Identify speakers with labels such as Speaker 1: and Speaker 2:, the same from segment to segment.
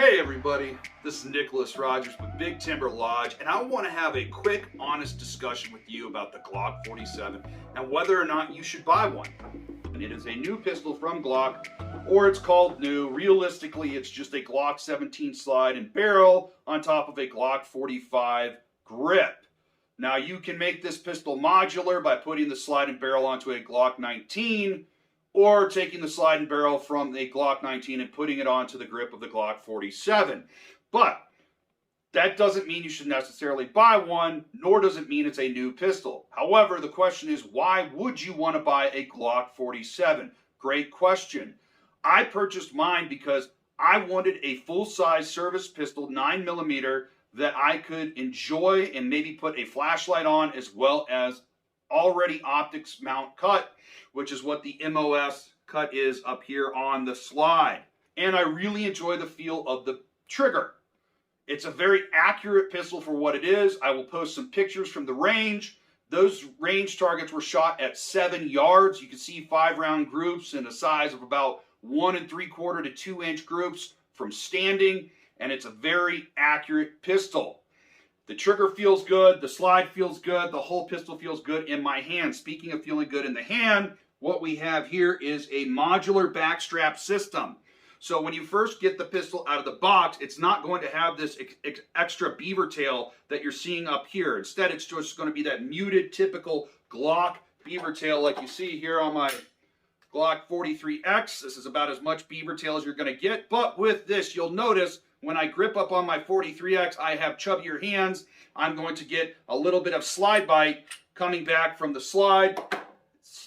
Speaker 1: Hey everybody, this is Nicholas Rogers with Big Timber Lodge, and I want to have a quick, honest discussion with you about the Glock 47 and whether or not you should buy one. And it is a new pistol from Glock, or it's called new. Realistically, it's just a Glock 17 slide and barrel on top of a Glock 45 grip. Now you can make this pistol modular by putting the slide and barrel onto a Glock 19, or taking the slide and barrel from the Glock 19 and putting it onto the grip of the Glock 47. But that doesn't mean you should necessarily buy one, nor does it mean it's a new pistol. However, the question is, why would you want to buy a Glock 47? Great question. I purchased mine because I wanted a full-size service pistol, 9mm, that I could enjoy and maybe put a flashlight on, as well as already optics mount cut, which is what the MOS cut is up here on the slide. And I really enjoy the feel of the trigger. It's a very accurate pistol for what it is. I will post some pictures from the range. Those range targets were shot at 7 yards. You can see 5-round groups in a size of about 1 3/4 to 2 inch groups from standing, and it's a very accurate pistol. The trigger feels good, the slide feels good, the whole pistol feels good in my hand. Speaking of feeling good in the hand, what we have here is a modular backstrap system. So when you first get the pistol out of the box, it's not going to have this extra beaver tail that you're seeing up here. Instead, it's just going to be that muted, typical Glock beaver tail like you see here on my Glock 43X. This is about as much beaver tail as you're going to get. But with this, you'll notice when I grip up on my 43X, I have chubbier hands. I'm going to get a little bit of slide bite coming back from the slide.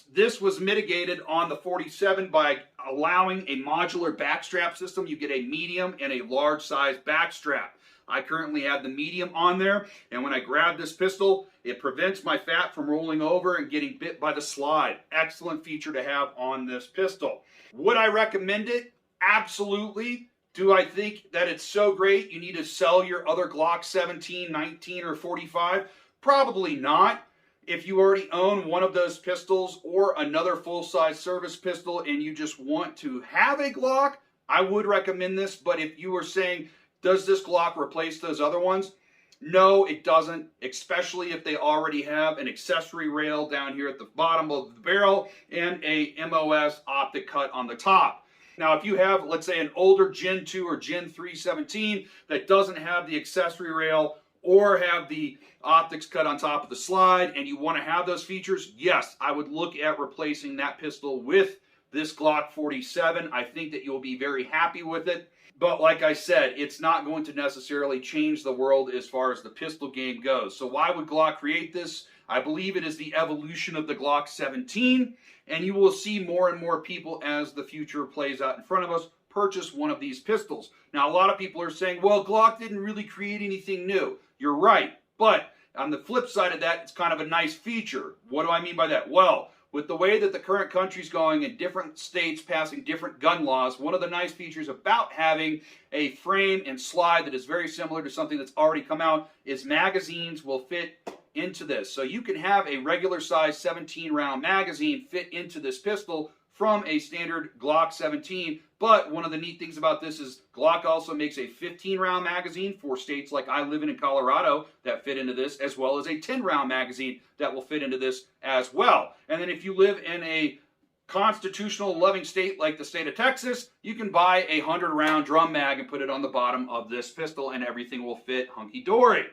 Speaker 1: This was mitigated on the 47 by allowing a modular backstrap system. You get a medium and a large size backstrap. I currently have the medium on there, and when I grab this pistol, it prevents my fat from rolling over and getting bit by the slide. Excellent feature to have on this pistol. Would I recommend it? Absolutely. Do I think that it's so great you need to sell your other Glock 17, 19, or 45? Probably not. If you already own one of those pistols or another full-size service pistol and you just want to have a Glock, I would recommend this. But if you were saying, does this Glock replace those other ones? No, it doesn't, especially if they already have an accessory rail down here at the bottom of the barrel and a MOS optic cut on the top. Now, if you have, let's say, an older Gen 2 or Gen 3 17 that doesn't have the accessory rail or have the optics cut on top of the slide and you want to have those features, yes, I would look at replacing that pistol with this Glock 47. I think that you'll be very happy with it. But like I said, it's not going to necessarily change the world as far as the pistol game goes. So why would Glock create this? I believe it is the evolution of the Glock 17, and you will see more and more people as the future plays out in front of us purchase one of these pistols. Now, a lot of people are saying, well, Glock didn't really create anything new. You're right, but on the flip side of that, it's kind of a nice feature. What do I mean by that? Well, with the way that the current country's going and different states passing different gun laws, one of the nice features about having a frame and slide that is very similar to something that's already come out is magazines will fit into this. So you can have a regular size 17-round magazine fit into this pistol from a standard Glock 17. But one of the neat things about this is Glock also makes a 15-round magazine for states like I live in Colorado that fit into this, as well as a 10-round magazine that will fit into this as well. And then if you live in a constitutional loving state like the state of Texas, you can buy a 100-round drum mag and put it on the bottom of this pistol and everything will fit hunky-dory.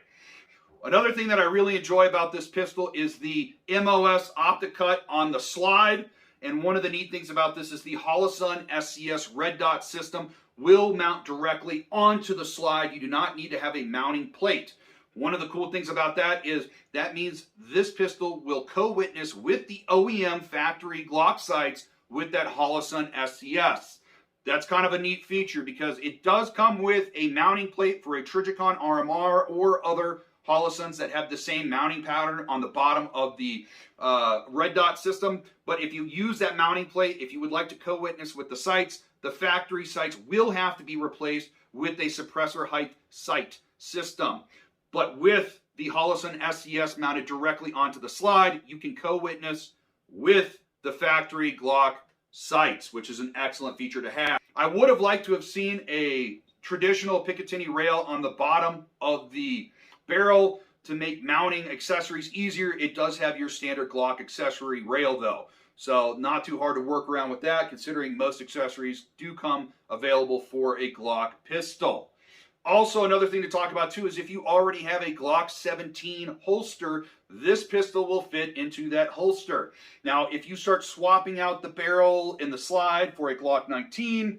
Speaker 1: Another thing that I really enjoy about this pistol is the MOS optic cut on the slide. And one of the neat things about this is the Holosun SCS red dot system will mount directly onto the slide. You do not need to have a mounting plate. One of the cool things about that is that means this pistol will co-witness with the OEM factory Glock sights with that Holosun SCS. That's kind of a neat feature because it does come with a mounting plate for a Trigicon RMR or other Holosuns that have the same mounting pattern on the bottom of the red dot system. But if you use that mounting plate, if you would like to co-witness with the sights, the factory sights will have to be replaced with a suppressor height sight system. But with the Holosun SCS mounted directly onto the slide, you can co-witness with the factory Glock sights, which is an excellent feature to have. I would have liked to have seen a traditional Picatinny rail on the bottom of the barrel to make mounting accessories easier. It does have your standard Glock accessory rail though. So not too hard to work around with that, considering most accessories do come available for a Glock pistol. Also, another thing to talk about too is if you already have a Glock 17 holster, this pistol will fit into that holster. Now, if you start swapping out the barrel and the slide for a Glock 19,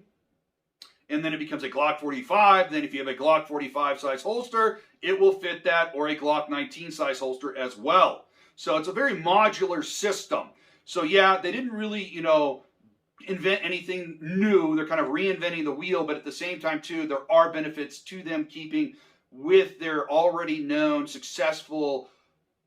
Speaker 1: and then it becomes a Glock 45, then if you have a Glock 45 size holster, it will fit that, or a Glock 19 size holster as well. So it's a very modular system. So yeah, they didn't really, invent anything new. They're kind of reinventing the wheel, but at the same time too, there are benefits to them keeping with their already known successful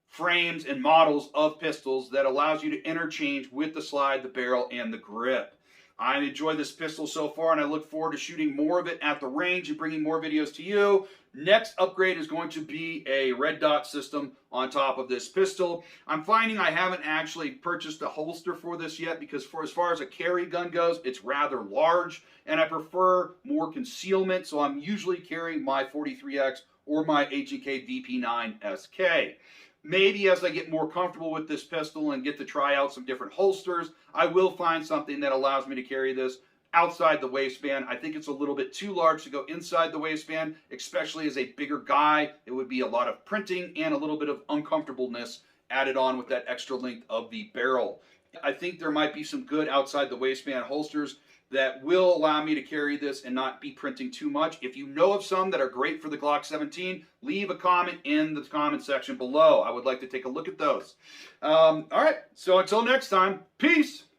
Speaker 1: frames and models of pistols that allows you to interchange with the slide, the barrel, and the grip. I enjoyed this pistol so far, and I look forward to shooting more of it at the range and bringing more videos to you. Next upgrade is going to be a red dot system on top of this pistol. I'm finding I haven't actually purchased a holster for this yet because for as far as a carry gun goes, it's rather large, and I prefer more concealment, so I'm usually carrying my 43X or my HEK VP9 SK. Maybe as I get more comfortable with this pistol and get to try out some different holsters, I will find something that allows me to carry this outside the waistband. I think it's a little bit too large to go inside the waistband, especially as a bigger guy. It would be a lot of printing and a little bit of uncomfortableness added on with that extra length of the barrel. I think there might be some good outside the waistband holsters that will allow me to carry this and not be printing too much. If you know of some that are great for the Glock 17, leave a comment in the comment section below. I would like to take a look at those. All right, so until next time, peace.